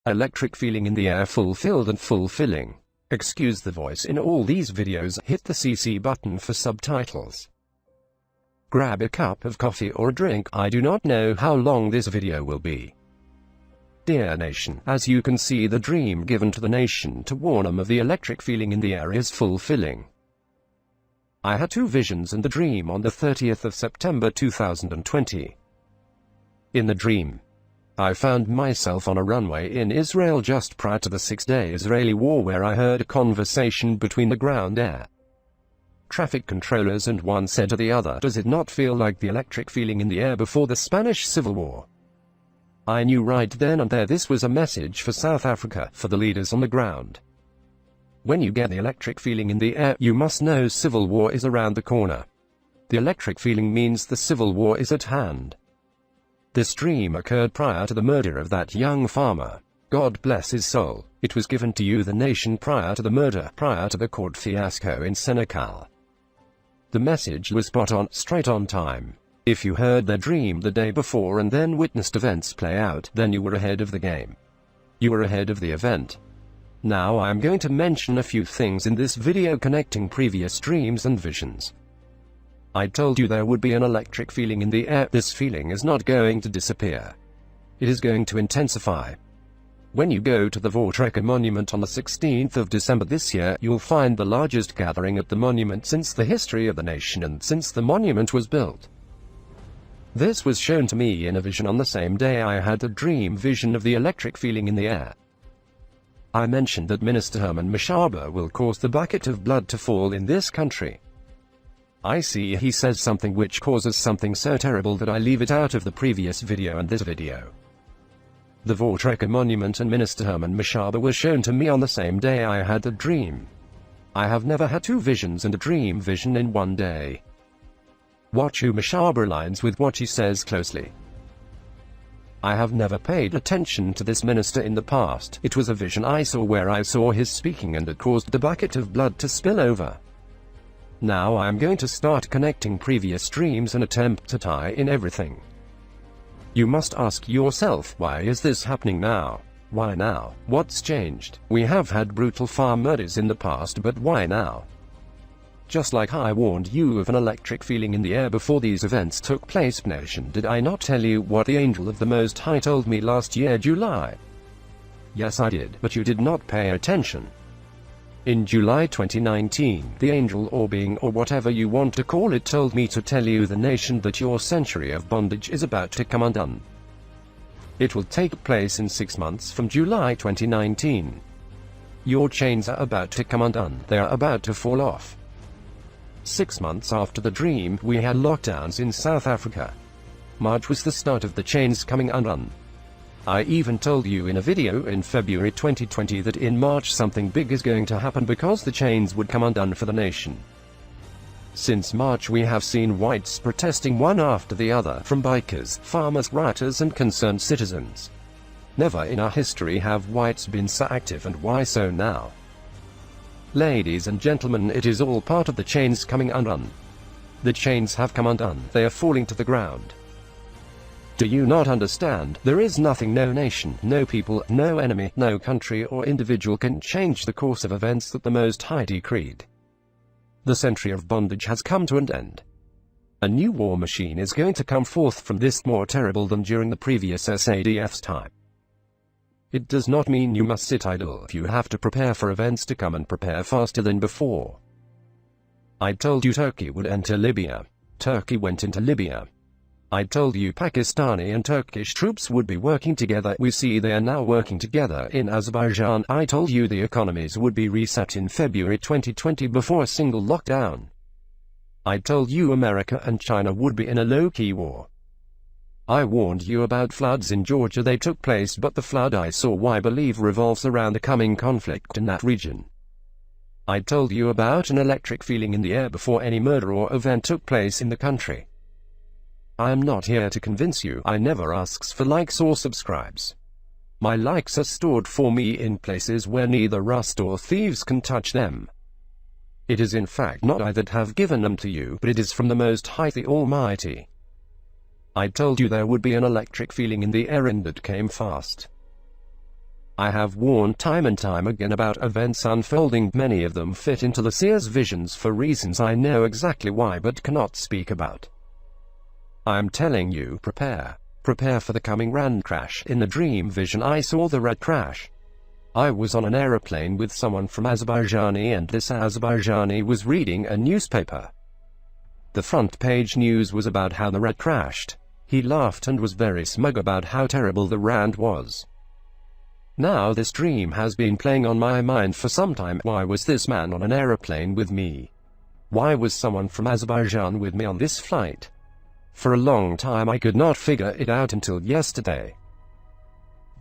Electric feeling in the air, fulfilled and fulfilling. Excuse the voice in all these videos. Hit the CC button for subtitles. Grab a cup of coffee or a drink. I do not know how long this video will be. Dear nation, as you can see, the dream given to the nation to warn them of the electric feeling in the air is fulfilling. I had two visions in the dream on the 30th of September 2020. In the dream, I found myself on a runway in Israel just prior to the 6-day Israeli war, where I heard a conversation between the ground air traffic controllers, and one said to the other, "Does it not feel like the electric feeling in the air before the Spanish Civil War?" I knew right then and there this was a message for South Africa, for the leaders on the ground. When you get the electric feeling in the air, you must know civil war is around the corner. The electric feeling means the civil war is at hand. This dream occurred prior to the murder of that young farmer. God bless his soul. It was given to you, the nation, prior to the murder, prior to the court fiasco in Senegal. The message was spot on, straight on time. If you heard their dream the day before and then witnessed events play out, then you were ahead of the game. You were ahead of the event. Now I am going to mention a few things in this video connecting previous dreams and visions. I told you there would be an electric feeling in the air. This feeling is not going to disappear. It is going to intensify. When you go to the Voortrekker monument on the 16th of December this year, you'll find the largest gathering at the monument since the history of the nation and since the monument was built. This was shown to me in a vision on the same day I had a dream vision of the electric feeling in the air. I mentioned that Minister Herman Mashaba will cause the bucket of blood to fall in this country. I see he says something which causes something so terrible that I leave it out of the previous video and this video. The Voortrekker monument and Minister Herman Mashaba were shown to me on the same day I had the dream. I have never had two visions and a dream vision in one day. Watch who Mashaba aligns with what he says closely. I have never paid attention to this minister in the past. It was a vision I saw where I saw his speaking and it caused the bucket of blood to spill over. Now I am going to start connecting previous dreams and attempt to tie in everything. You must ask yourself, why is this happening now? Why now? What's changed? We have had brutal farm murders in the past, but why now? Just like I warned you of an electric feeling in the air before these events took place, nation, did I not tell you what the angel of the Most High told me last year, July? Yes, I did, but you did not pay attention. In July 2019, the angel or being or whatever you want to call it told me to tell you, the nation, that your century of bondage is about to come undone. It will take place in 6 months from July 2019. Your chains are about to come undone. They are about to fall off. 6 months after the dream, we had lockdowns in South Africa. March was the start of the chains coming undone. I even told you in a video in February 2020 that in March something big is going to happen because the chains would come undone for the nation. Since March we have seen whites protesting one after the other, from bikers, farmers, rioters and concerned citizens. Never in our history have whites been so active, and why so now? Ladies and gentlemen, it is all part of the chains coming undone. The chains have come undone. They are falling to the ground. Do you not understand? There is nothing, no nation, no people, no enemy, no country or individual can change the course of events that the Most High decreed. The century of bondage has come to an end. A new war machine is going to come forth from this, more terrible than during the previous SADF's time. It does not mean you must sit idle. You have to prepare for events to come and prepare faster than before. I told you Turkey would enter Libya. Turkey went into Libya. I told you Pakistani and Turkish troops would be working together. We see they are now working together in Azerbaijan. I told you the economies would be reset in February 2020 before a single lockdown. I told you America and China would be in a low-key war. I warned you about floods in Georgia. They took place, but the flood I saw, I believe, revolves around the coming conflict in that region. I told you about an electric feeling in the air before any murder or event took place in the country. I am not here to convince you. I never asks for likes or subscribes. My likes are stored for me in places where neither rust or thieves can touch them. It is in fact not I that have given them to you, but it is from the Most High, the Almighty. I told you there would be an electric feeling in the air, and it came fast. I have warned time and time again about events unfolding. Many of them fit into the seer's visions for reasons I know exactly why but cannot speak about. I am telling you, prepare. Prepare for the coming RAND crash. In the dream vision I saw the red crash. I was on an aeroplane with someone from Azerbaijani, and this Azerbaijani was reading a newspaper. The front page news was about how the red crashed. He laughed and was very smug about how terrible the RAND was. Now this dream has been playing on my mind for some time. Why was this man on an aeroplane with me? Why was someone from Azerbaijan with me on this flight? For a long time I could not figure it out until yesterday.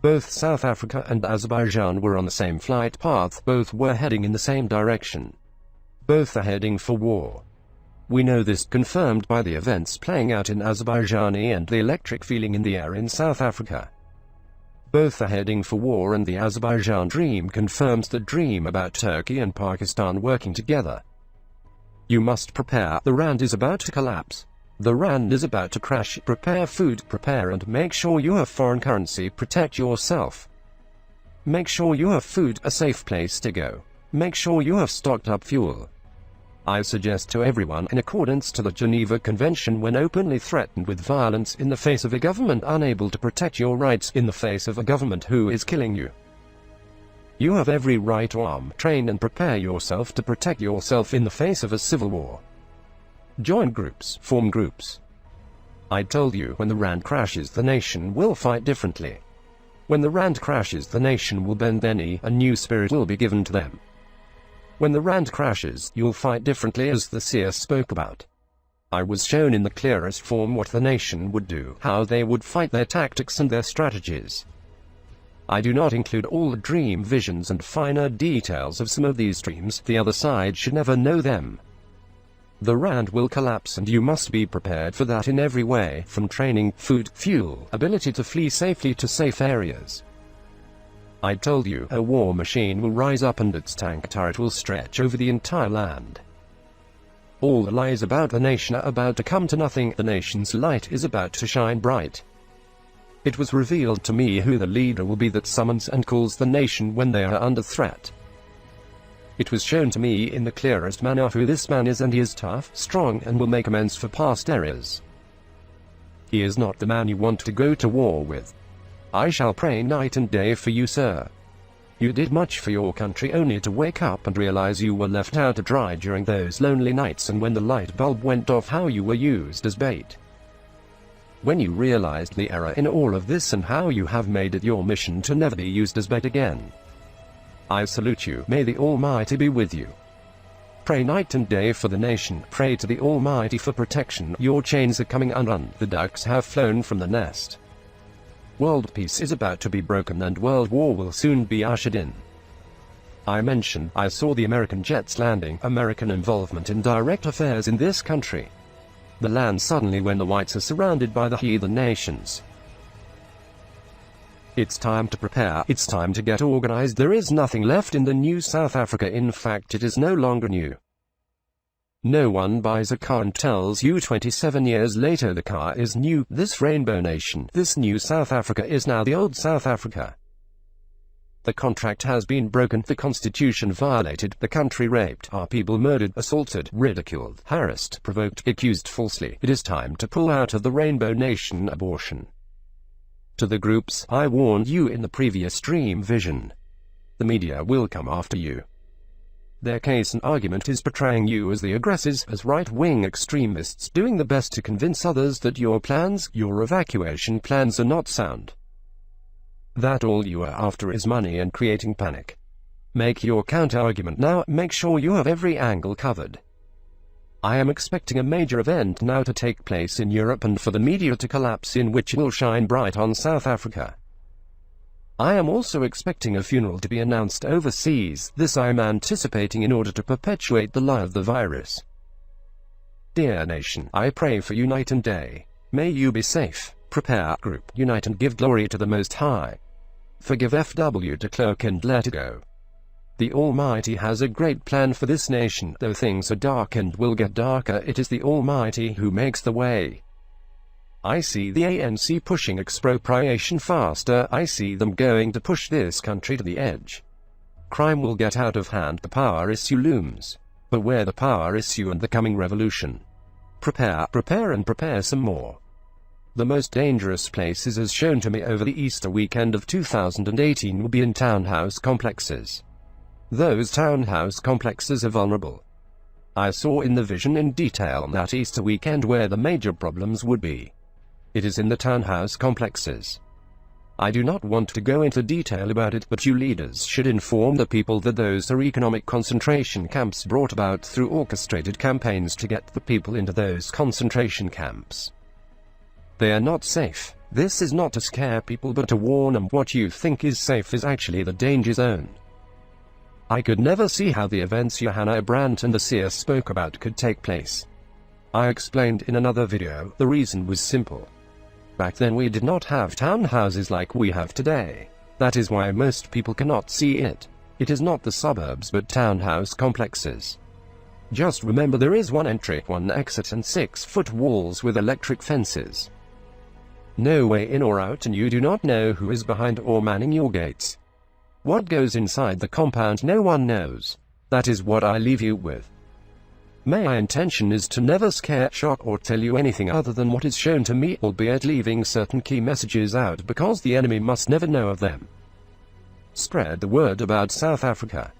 Both South Africa and Azerbaijan were on the same flight path. Both were heading in the same direction. Both are heading for war. We know this confirmed by the events playing out in Azerbaijani and the electric feeling in the air in South Africa. Both are heading for war, and the Azerbaijan dream confirms the dream about Turkey and Pakistan working together. You must prepare. The RAND is about to collapse. The RAND is about to crash. Prepare food, prepare and make sure you have foreign currency. Protect yourself. Make sure you have food, a safe place to go. Make sure you have stocked up fuel. I suggest to everyone, in accordance to the Geneva Convention, when openly threatened with violence in the face of a government unable to protect your rights, in the face of a government who is killing you, you have every right to arm, train and prepare yourself to protect yourself in the face of a civil war. Join groups, form groups. I told you, when the RAND crashes the nation will fight differently. When the RAND crashes the nation will bend their knee, a new spirit will be given to them. When the RAND crashes, you'll fight differently, as the seer spoke about. I was shown in the clearest form what the nation would do, how they would fight, their tactics and their strategies. I do not include all the dream visions and finer details of some of these dreams. The other side should never know them. The RAND will collapse, and you must be prepared for that in every way, from training, food, fuel, ability to flee safely to safe areas. I told you, a war machine will rise up and its tank turret will stretch over the entire land. All the lies about the nation are about to come to nothing. The nation's light is about to shine bright. It was revealed to me who the leader will be that summons and calls the nation when they are under threat. It was shown to me in the clearest manner who this man is, and he is tough, strong, and will make amends for past errors. He is not the man you want to go to war with. I shall pray night and day for you, sir. You did much for your country, only to wake up and realize you were left out to dry during those lonely nights, and when the light bulb went off, how you were used as bait. When you realized the error in all of this and how you have made it your mission to never be used as bait again. I salute you. May the Almighty be with you. Pray night and day for the nation. Pray to the Almighty for protection. Your chains are coming undone. The ducks have flown from the nest. World peace is about to be broken, and world war will soon be ushered in. I mentioned I saw the American jets landing, American involvement in direct affairs in this country. The land suddenly when the whites are surrounded by the heathen nations. It's time to prepare. It's time to get organized. There is nothing left in the new South Africa. In fact, it is no longer new. No one buys a car and tells you 27 years later the car is new. This rainbow nation, this new South Africa, is now the old South Africa. The contract has been broken, the constitution violated, the country raped, our people murdered, assaulted, ridiculed, harassed, provoked, accused falsely. It is time to pull out of the rainbow nation. Abortion. To the groups, I warned you in the previous dream vision. The media will come after you. Their case and argument is portraying you as the aggressors, as right-wing extremists doing the best to convince others that your plans, your evacuation plans, are not sound. That all you are after is money and creating panic. Make your counter-argument now. Make sure you have every angle covered. I am expecting a major event now to take place in Europe and for the media to collapse, in which it will shine bright on South Africa. I am also expecting a funeral to be announced overseas. This I am anticipating in order to perpetuate the lie of the virus. Dear nation, I pray for you night and day. May you be safe. Prepare, group, unite and give glory to the Most High. Forgive FW de Klerk and let it go. The Almighty has a great plan for this nation. Though things are dark and will get darker, it is the Almighty who makes the way. I see the ANC pushing expropriation faster. I see them going to push this country to the edge. Crime will get out of hand. The power issue looms. Beware the power issue and the coming revolution. Prepare, prepare and prepare some more. The most dangerous places as shown to me over the Easter weekend of 2018 will be in townhouse complexes. Those townhouse complexes are vulnerable. I saw in the vision in detail that Easter weekend where the major problems would be. It is in the townhouse complexes. I do not want to go into detail about it, but you leaders should inform the people that those are economic concentration camps brought about through orchestrated campaigns to get the people into those concentration camps. They are not safe. This is not to scare people but to warn them what you think is safe is actually the danger zone. I could never see how the events Johanna Brandt and the seer spoke about could take place. I explained in another video, the reason was simple. Back then we did not have townhouses like we have today. That is why most people cannot see it. It is not the suburbs but townhouse complexes. Just remember there is one entry, one exit and 6-foot walls with electric fences. No way in or out and you do not know who is behind or manning your gates. What goes inside the compound no one knows. That is what I leave you with. My intention is to never scare, shock or tell you anything other than what is shown to me, albeit leaving certain key messages out because the enemy must never know of them. Spread the word about South Africa.